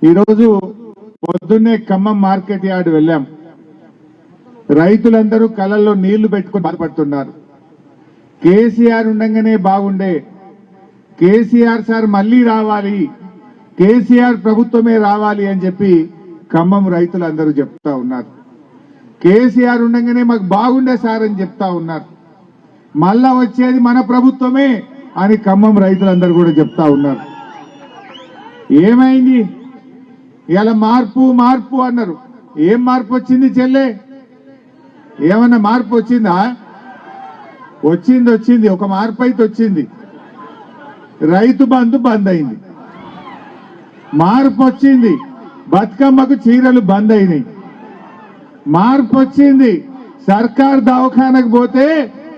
ఈరోజు పొద్దున్నే Khammam market yard వెళ్ళాం. రైతులందరూ కళ్ళల్లో నీళ్లు పెట్టుకుని బాధపడుతున్నారు. కేసీఆర్ ఉండగానే బాగుండే, కేసీఆర్ సార్ మళ్లీ రావాలి, కేసీఆర్ ప్రభుత్వమే రావాలి అని చెప్పి ఖమ్మం రైతులందరూ చెప్తా ఉన్నారు. కేసీఆర్ ఉండగానే మాకు బాగుండే సార్ అని చెప్తా ఉన్నారు. మళ్ళా వచ్చేది మన ప్రభుత్వమే అని ఖమ్మం రైతులందరూ కూడా చెప్తా ఉన్నారు. ఏమైంది? ఇలా మార్పు మార్పు అన్నారు. ఏం మార్పు వచ్చింది చెల్లె? ఏమన్నా మార్పు వచ్చిందా? వచ్చింది. ఒక మార్పు అయితే వచ్చింది. రైతు బంధు బంద్ అయింది. మార్పు వచ్చింది. బతుకమ్మకు చీరలు బంద్ అయినాయి. మార్పు వచ్చింది. సర్కార్ దవాఖానకు పోతే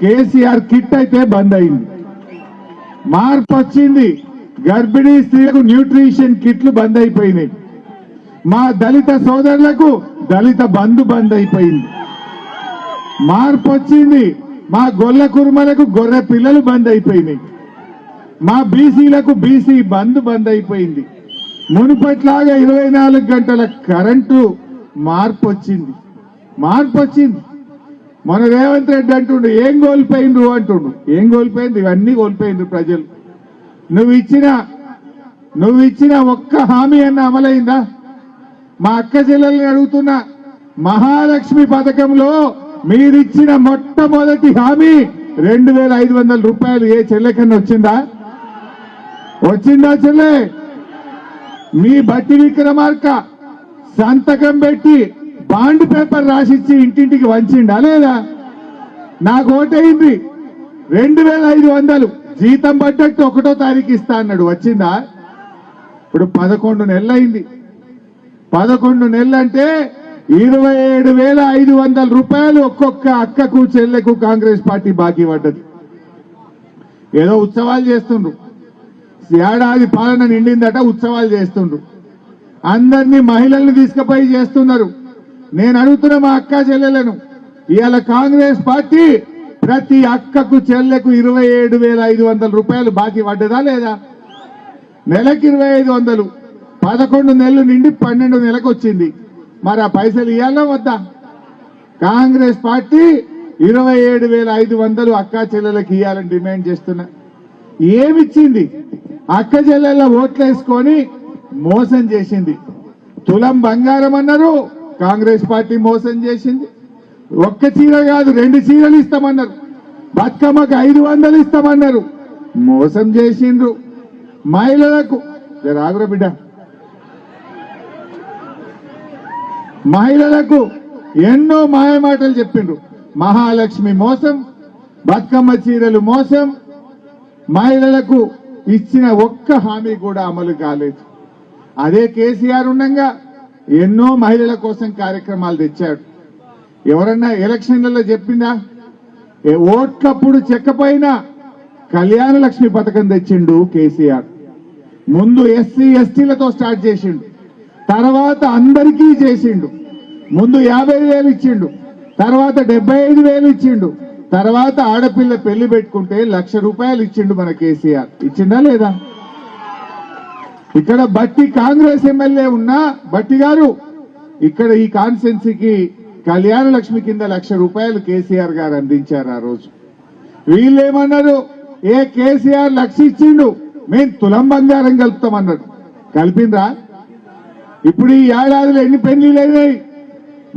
కేసీఆర్ కిట్ అయితే బంద్ అయింది. మార్పు వచ్చింది. గర్భిణీ స్త్రీలకు న్యూట్రిషన్ కిట్లు బంద్ అయిపోయినాయి. మా దళిత సోదరులకు దళిత బంధు బంద్ అయిపోయింది. మార్పు వచ్చింది. మా గొల్ల కుర్మలకు గొర్రె పిల్లలు బంద్ అయిపోయినాయి. మా బీసీలకు బీసీ బంధు బంద్ అయిపోయింది. మునుపట్లాగా 24 గంటల కరెంటు మార్పు వచ్చింది. మన రేవంత్ రెడ్డి అంటుండు ఏం కోల్పోయిండ్రు అంటుండు. ఏం కోల్పోయింది? ఇవన్నీ కోల్పోయిండ్రు ప్రజలు. నువ్వు ఇచ్చిన ఒక్క హామీ అన్న అమలైందా? మా అక్క చెల్లెల్ని అడుగుతున్న, మహాలక్ష్మి పథకంలో మీరిచ్చిన మొట్టమొదటి హామీ 2500 రూపాయలు ఏ చెల్లెకన్నా వచ్చిందా చెల్లె? మీ బట్టి విక్రమార్క సంతకం పెట్టి బాండ్ పేపర్ రాసిచ్చి ఇంటింటికి వంచిండా లేదా? నాకు ఓటైంది. 2500 జీతం పడ్డట్టు 1వ తారీఖు ఇస్తా అన్నాడు. వచ్చిందా? ఇప్పుడు 11 నెలలు అయింది. 11 నెలలు అంటే 27,500 రూపాయలు ఒక్కొక్క అక్కకు చెల్లెకు కాంగ్రెస్ పార్టీ బాకీ పడ్డది. ఏదో ఉత్సవాలు చేస్తుండ్రు. ఏడాది పాలన నిండిందట, ఉత్సవాలు చేస్తుండ్రు. అందరినీ మహిళల్ని తీసుకుపోయి చేస్తున్నారు. నేను అడుగుతున్న మా అక్క చెల్లెలను, ఇవాళ కాంగ్రెస్ పార్టీ ప్రతి అక్కకు చెల్లెకు 27,500 రూపాయలు బాకీ పడ్డదా లేదా? నెలకి 2500. 11 నెలలు నిండి 12 నెలకు వచ్చింది. మరి ఆ పైసలు ఇవ్వాలా వద్దా? కాంగ్రెస్ పార్టీ 27,500 అక్క చెల్లెలకు ఇవ్వాలని డిమాండ్ చేస్తున్నా. ఏమిచ్చింది? అక్క చెల్లెళ్ళ ఓట్లేసుకొని మోసం చేసింది. తులం బంగారం అన్నారు, కాంగ్రెస్ పార్టీ మోసం చేసింది. ఒక్క చీర కాదు 2 చీరలు ఇస్తామన్నారు. బతుకమ్మకు 500 ఇస్తామన్నారు, మోసం చేసిండ్రు. మహిళలకు రాగుర బిడ్డ, మహిళలకు ఎన్నో మాయమాటలు చెప్పిండ్రు. మహాలక్ష్మి మోసం, బతుకమ్మ చీరలు మోసం. మహిళలకు ఇచ్చిన ఒక్క హామీ కూడా అమలు కాలేదు. అదే కేసీఆర్ ఉండగా ఎన్నో మహిళల కోసం కార్యక్రమాలు తెచ్చాడు. ఎవరన్నా ఎలక్షన్లలో చెప్పిందా? ఓట్లప్పుడు చెక్కపోయినా కళ్యాణ లక్ష్మి పథకం తెచ్చిండు కేసీఆర్. ముందు ఎస్సీ ఎస్టీలతో స్టార్ట్ చేసిండు, తర్వాత అందరికీ చేసిండు. ముందు 50,000 ఇచ్చిండు, తర్వాత 75,000 ఇచ్చిండు, తర్వాత ఆడపిల్ల పెళ్లి పెట్టుకుంటే 1,00,000 రూపాయలు ఇచ్చిండు మన కేసీఆర్. ఇచ్చిందా లేదా? ఇక్కడ బట్టి కాంగ్రెస్ ఎమ్మెల్యే ఉన్నా బట్టి గారు ఇక్కడ ఈ కాన్స్టిట్యున్సీకి కళ్యాణ లక్ష్మి కింద 1,00,000 రూపాయలు కేసీఆర్ గారు అందించారు. ఆ రోజు వీళ్ళేమన్నారు? కేసీఆర్ 1,00,000 ఇచ్చిండు, మేము తులం బంగారం కలుపుతామన్నాడు. కలిపిండ్రా? ఇప్పుడు ఈ ఏడాదిలో ఎన్ని పెళ్లిళ్ళైనాయి?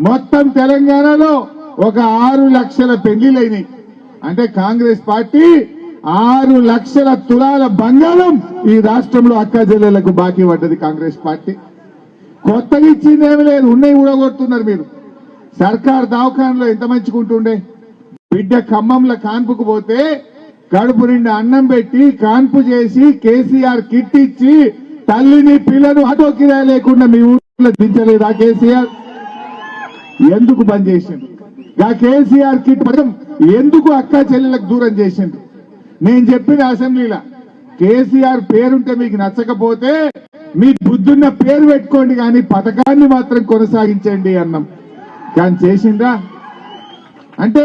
మొత్తం తెలంగాణలో ఒక 6 లక్షల పెళ్లిళ్ళైనాయి. అంటే కాంగ్రెస్ పార్టీ 6 లక్షల తులాల బంగారం ఈ రాష్ట్రంలో అక్క చెల్లెలకు బాకీ పడ్డది కాంగ్రెస్ పార్టీ. కొత్తగా ఇచ్చిందేమీ లేదు, ఉన్నాయి ఊడగొడుతున్నారు మీరు. సర్కార్ దవాఖానలో ఎంత మంచుకుంటుండే. బిడ్డ ఖమ్మంలో కాన్పుకు పోతే కడుపు నిండా అన్నం పెట్టి కాన్పు చేసి కేసీఆర్ కిట్ ఇచ్చి తల్లిని పిల్లను ఆటో కిరాయి లేకుండా మీ ఊళ్ళో దించలేదా కేసీఆర్? ఎందుకు బంద్ చేసిండు? కేసీఆర్ కిట్ పథకం ఎందుకు అక్క చెల్లెలకు దూరం చేసిండు? నేను చెప్పిన అసెంబ్లీలో కేసీఆర్ పేరుంటే మీకు నచ్చకపోతే మీ బుద్ధున్న పేరు పెట్టుకోండి, కానీ పథకాన్ని మాత్రం కొనసాగించండి అన్నాం. కానీ చేసిండ్రా? అంటే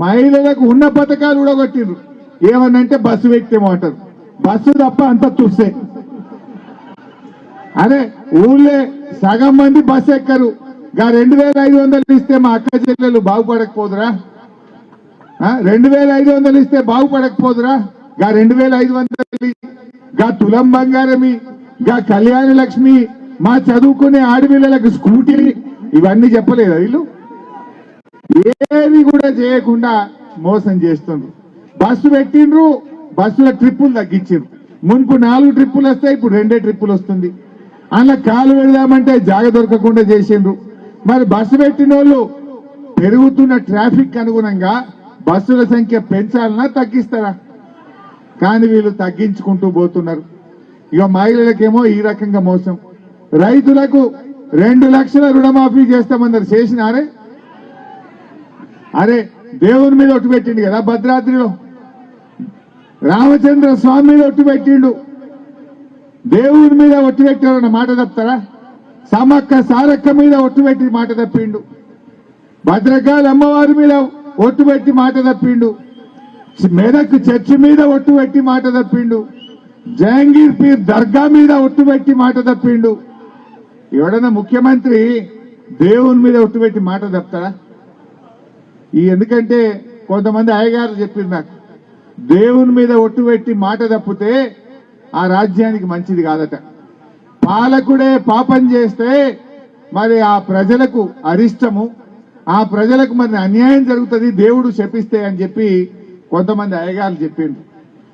మహిళలకు ఉన్న పథకాలు ఊడగొట్టిండ్రు. ఏమన్నంటే బస్సు వ్యక్తి అంటారు. బస్సు తప్ప అంత చూస్తే అరే ఊళ్ళే సగం మంది బస్ ఎక్కరు. గా 2500 ఇస్తే మా అక్క చెల్లెలు బాగుపడకపోదురా? 2500 ఇస్తే బాగుపడకపోదురా? గా 2500 గా తులం బంగారమి, గా కళ్యాణ లక్ష్మి, మా చదువుకునే ఆడపిల్లలకు స్కూటీ, ఇవన్నీ చెప్పలేదా వీళ్ళు? ఏవి కూడా చేయకుండా మోసం చేస్తుండ్రు. బస్సు పెట్టిండ్రు, బస్సుల ట్రిప్పులు తగ్గించారు. మున్పు 4 ట్రిప్పులు వస్తాయి, ఇప్పుడు 2 ట్రిప్పులు వస్తుంది. అందులో కాలు పెడదామంటే జాగ దొరకకుండా చేసిండ్రు. మరి బస్సు పెట్టిన వాళ్ళు పెరుగుతున్న ట్రాఫిక్ అనుగుణంగా బస్సుల సంఖ్య పెంచాలన్నా తగ్గిస్తారా? కానీ వీళ్ళు తగ్గించుకుంటూ పోతున్నారు. ఇక మహిళలకేమో ఈ రకంగా మోసం. రైతులకు 2 లక్షల రుణమాఫీ చేస్తామన్నారు, చేసినారే? అరే దేవుని మీద ఒట్టు పెట్టిండు కదా భద్రాద్రిలో, రామచంద్ర స్వామి మీద ఒట్టు పెట్టిండు, దేవుని మీద ఒట్టు పెట్టారన్న మాట తప్పుతారా? సమ్మక్క సారక్క మీద ఒట్టు పెట్టి మాట తప్పిండు, భద్రకాళి అమ్మవారి మీద ఒట్టు పెట్టి మాట తప్పిండు, మెదక్ చర్చి మీద ఒట్టు పెట్టి మాట తప్పిండు, జహంగీర్ పీర్ దర్గా మీద ఒట్టు పెట్టి మాట తప్పిండు. ఎవడన్నా ముఖ్యమంత్రి దేవుని మీద ఒట్టు పెట్టి మాట తప్పుతారా? ఎందుకంటే కొంతమంది అయ్యగారు చెప్పారు నాకు, దేవుని మీద ఒట్టు పెట్టి మాట తప్పితే ఆ రాజ్యానికి మంచిది కాదట. పాలకుడే పాపం చేస్తే మరి ఆ ప్రజలకు అరిష్టము, ఆ ప్రజలకు మరి అన్యాయం జరుగుతుంది, దేవుడు శపిస్తే అని చెప్పి కొంతమంది అయ్యగారు చెప్పిండు.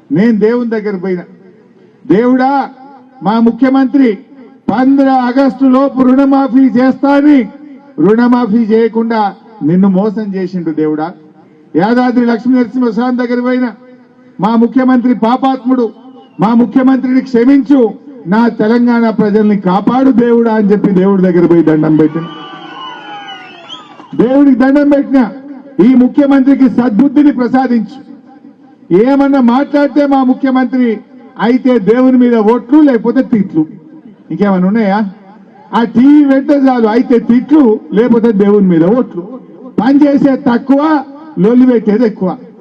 నేను దేవుని దగ్గర పోయినా, దేవుడా మా ముఖ్యమంత్రి 15 ఆగస్టు లోపు రుణమాఫీ చేస్తా అని రుణమాఫీ చేయకుండా నిన్ను మోసం చేసిండు దేవుడా. యాదాద్రి లక్ష్మీ నరసింహస్వామి దగ్గర పోయినా, మా ముఖ్యమంత్రి పాపాత్ముడు, మా ముఖ్యమంత్రిని క్షమించు, నా తెలంగాణ ప్రజల్ని కాపాడు దేవుడా అని చెప్పి దేవుడి దగ్గర పోయి దండం పెట్టిన. దేవుడికి దండం పెట్టిన, ఈ ముఖ్యమంత్రికి సద్బుద్ధిని ప్రసాదించు. ఏమన్నా మాట్లాడితే మా ముఖ్యమంత్రి అయితే దేవుని మీద ఓట్లు లేకపోతే తిట్లు, ఇంకేమన్నా ఉన్నాయా? ఆ టీవీ వెంట చాలు, అయితే తిట్లు లేకపోతే దేవుని మీద ఓట్లు. పని చేసే తక్కువ, లొల్లి పెట్టేది ఎక్కువ.